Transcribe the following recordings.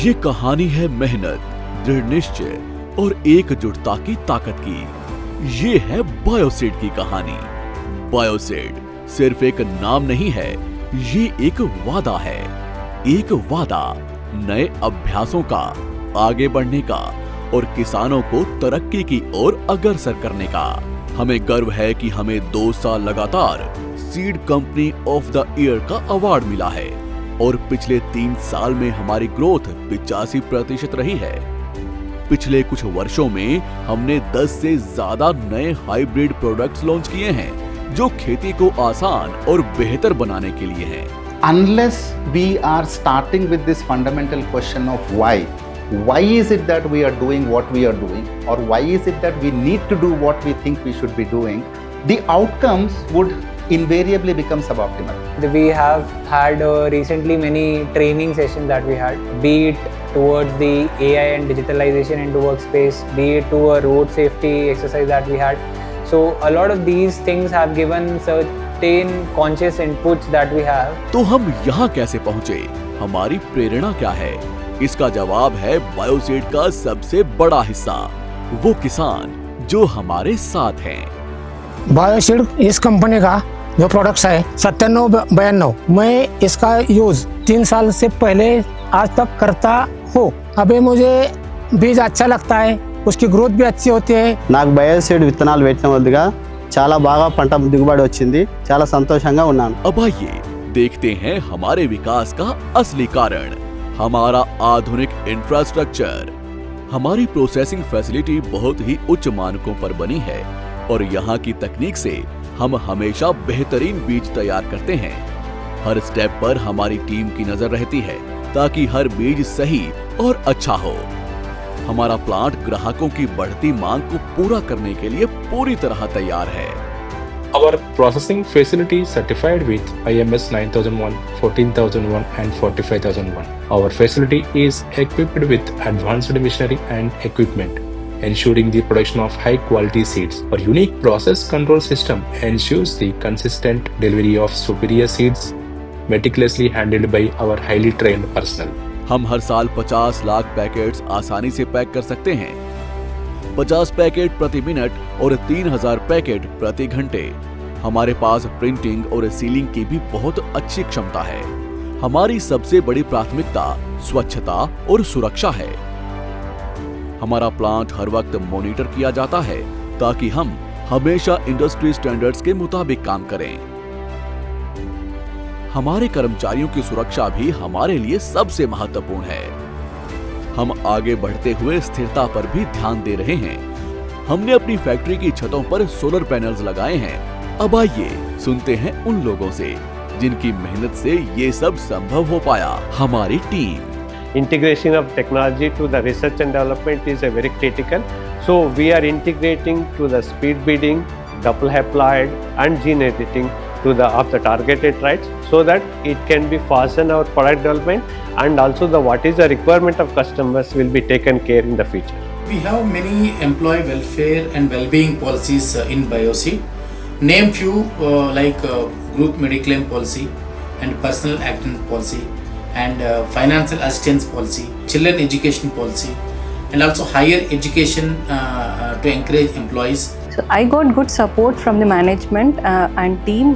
ये कहानी है मेहनत, दृढ़ निश्चय और एकजुटता की ताकत की। ये है बायोसीड की कहानी। बायोसीड सिर्फ एक नाम नहीं है, ये एक वादा है। एक वादा नए अभ्यासों का, आगे बढ़ने का और किसानों को तरक्की की ओर अग्रसर करने का। हमें गर्व है कि हमें 2 साल लगातार seed company of the year का अवार्ड मिला है और पिछले 3 साल में हमारी ग्रोथ 85% रही है। पिछले कुछ वर्षों में हमने 10 से ज्यादा नए हाइब्रिड प्रोडक्ट्स लॉन्च किए हैं जो खेती को आसान और बेहतर बनाने के लिए हैं। Unless we are starting with this fundamental question of why is it that we are doing what we are doing, or why is it that we need to do what we think we should be doing, the outcomes would invariably become suboptimal. We have had recently many training sessions that we had, be it towards the AI and digitalization into workspace, be it to a road safety exercise that we had. So a lot of these things have given certain conscious inputs that we have. तो हम यहाँ कैसे पहुँचे? हमारी प्रेरणा क्या है? इसका जवाब है बायोसीड का सबसे बड़ा हिस्सा, वो किसान जो हमारे साथ हैं। बायोसीड इस कंपनी का जो प्रोडक्ट्स है 9792, मैं इसका यूज 3 साल से पहले आज तक करता हूँ। अभी मुझे बीज अच्छा लगता है, उसकी ग्रोथ भी अच्छी होती है। నాకు బయోసీడ్ విత్తనాలు వేయడం వల్ల చాలా బాగా పంట దిగుబడి వచ్చింది, చాలా సంతోషంగా ఉన్నాను। अब आइए देखते हैं हमारे विकास का असली कारण, हमारा आधुनिक इंफ्रास्ट्रक्चर। हमारी प्रोसेसिंग फैसिलिटी बहुत ही उच्च मानकों पर बनी है और यहाँ की तकनीक से हम हमेशा बेहतरीन बीज तैयार करते हैं। हर स्टेप पर हमारी टीम की नजर रहती है ताकि हर बीज सही और अच्छा हो। हमारा प्लांट ग्राहकों की बढ़ती मांग को पूरा करने के लिए पूरी तरह तैयार है। Our processing facility certified with IMS 9001, 14001 and 45001. Our facility is equipped with advanced machinery and equipment, ensuring the production of high quality seeds. Our unique process control system ensures the consistent delivery of superior seeds, meticulously handled by our highly trained personnel. हम हर साल 50 lakh packets आसानी से pack कर सकते हैं, 50 packet प्रति minute और 3000 packet प्रति घंटे। हमारे पास प्रिंटिंग और सीलिंग की भी बहुत अच्छी क्षमता है। हमारी सबसे बड़ी प्राथमिकता स्वच्छता और सुरक्षा है। हमारा प्लांट हर वक्त मॉनिटर किया जाता है ताकि हम हमेशा इंडस्ट्री स्टैंडर्ड्स के मुताबिक काम करें। हमारे कर्मचारियों की सुरक्षा भी हमारे लिए सबसे महत्वपूर्ण है। हम आगे बढ़ते हुए स्थिरता पर भी ध्यान दे रहे हैं। हमने अपनी फैक्ट्री की छतों पर सोलर पैनल्स लगाए हैं। अब आइए सुनते हैं उन लोगों से जिनकी मेहनत से ये सब संभव हो पाया। हमारी team. Integration of technology to the research and development is a very critical. So we are integrating to the speed breeding, double haploid and gene editing to the of the targeted traits, so that it can be fasten our product development, and also the what is the requirement of customers will be taken care in the future. We have many employee welfare and well-being policies in BioSeed. Name few like group mediclaim policy and personal accident policy and financial assistance policy, children education policy, and also higher education to encourage employees. So I got good support from the management and team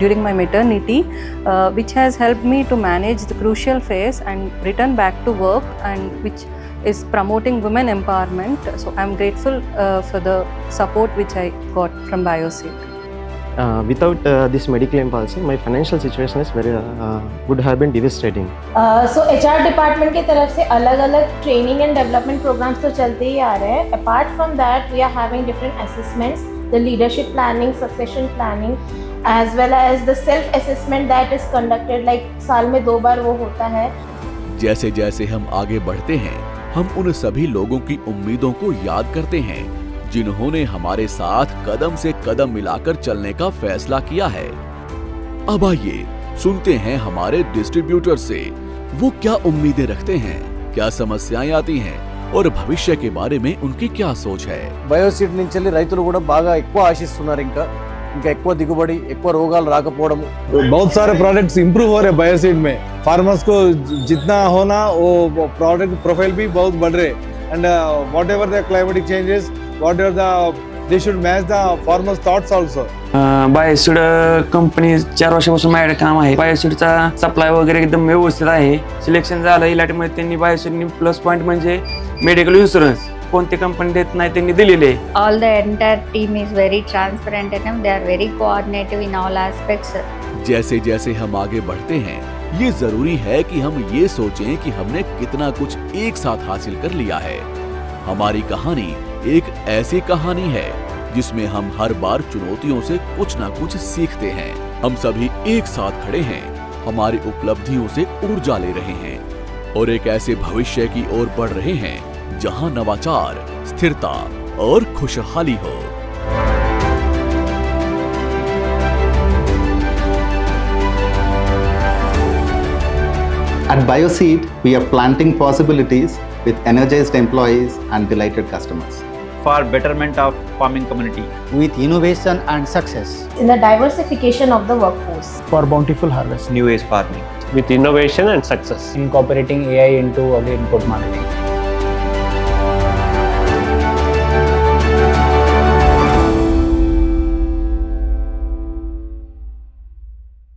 during my maternity, which has helped me to manage the crucial phase and return back to work, and which is promoting women empowerment. So I'm grateful for the support which I got from BioSeed. Without this mediclaim policy, my financial situation is very would have been devastating. So HR department की तरफ से अलग-अलग training and development programs तो चलते ही आ रहे हैं. Apart from that, we are having different assessments, the leadership planning, succession planning, as well as the self assessment that is conducted like साल में 2 बार वो होता है. जैसे जैसे हम आगे बढ़ते हैं, हम उन सभी लोगों की उम्मीदों को याद करते हैं जिन्होंने हमारे साथ कदम से कदम मिलाकर चलने का फैसला किया है। अब आइए सुनते हैं हमारे डिस्ट्रीब्यूटर से, वो क्या उम्मीदें रखते हैं, क्या समस्याएं आती हैं और भविष्य के बारे में उनकी क्या सोच है। బయోసీడ్ నుంచి రైతులు కూడా బాగా ఎక్కువ ఆశిస్తున్నారు, ఇంకా ఎక్కువ దిగుబడి, ఎక్కువ రోగాలు రాకపోవడం। बहुत सारे प्रोडक्ट्स इंप्रूव हो रहे हैं बायोसीड में, फार्मर्स को जितना होना वो प्रोडक्ट प्रोफाइल भी बहुत बढ़ रहे and what ever the climatic changes what ever the they should match the farmers thoughts also. Bioseed company 4 वर्षापासून माझ्याकडे काम आहे. बायोसीडचा सप्लाय वगैरे एकदम व्यवस्थित आहे. सिलेक्शन झालं इलाटीमध्ये त्यांनी बायोसीडनी प्लस पॉईंट म्हणजे मेडिकल इन्शुरन्स कोणती कंपनी देत नाही त्यांनी दिलेले. All the entire team is very transparent and they are very coordinative in all aspects. जैसे जैसे हम आगे बढ़ते हैं ये जरूरी है कि हम ये सोचें कि हमने कितना कुछ एक साथ हासिल कर लिया है. हमारी कहानी एक ऐसी कहानी है जिसमें हम हर बार चुनौतियों से कुछ ना कुछ सीखते हैं. हम सभी एक साथ खड़े हैं, हमारी उपलब्धियों से ऊर्जा ले रहे हैं और एक ऐसे भविष्य की ओर बढ़ रहे हैं जहां नवाचार, स्थिरता और खुशहाली हो. At BioSeed, we are planting possibilities with energized employees and delighted customers. For betterment of farming community. With innovation and success. In the diversification of the workforce. For bountiful harvest. New age farming. With innovation and success. Incorporating AI into agri input marketing.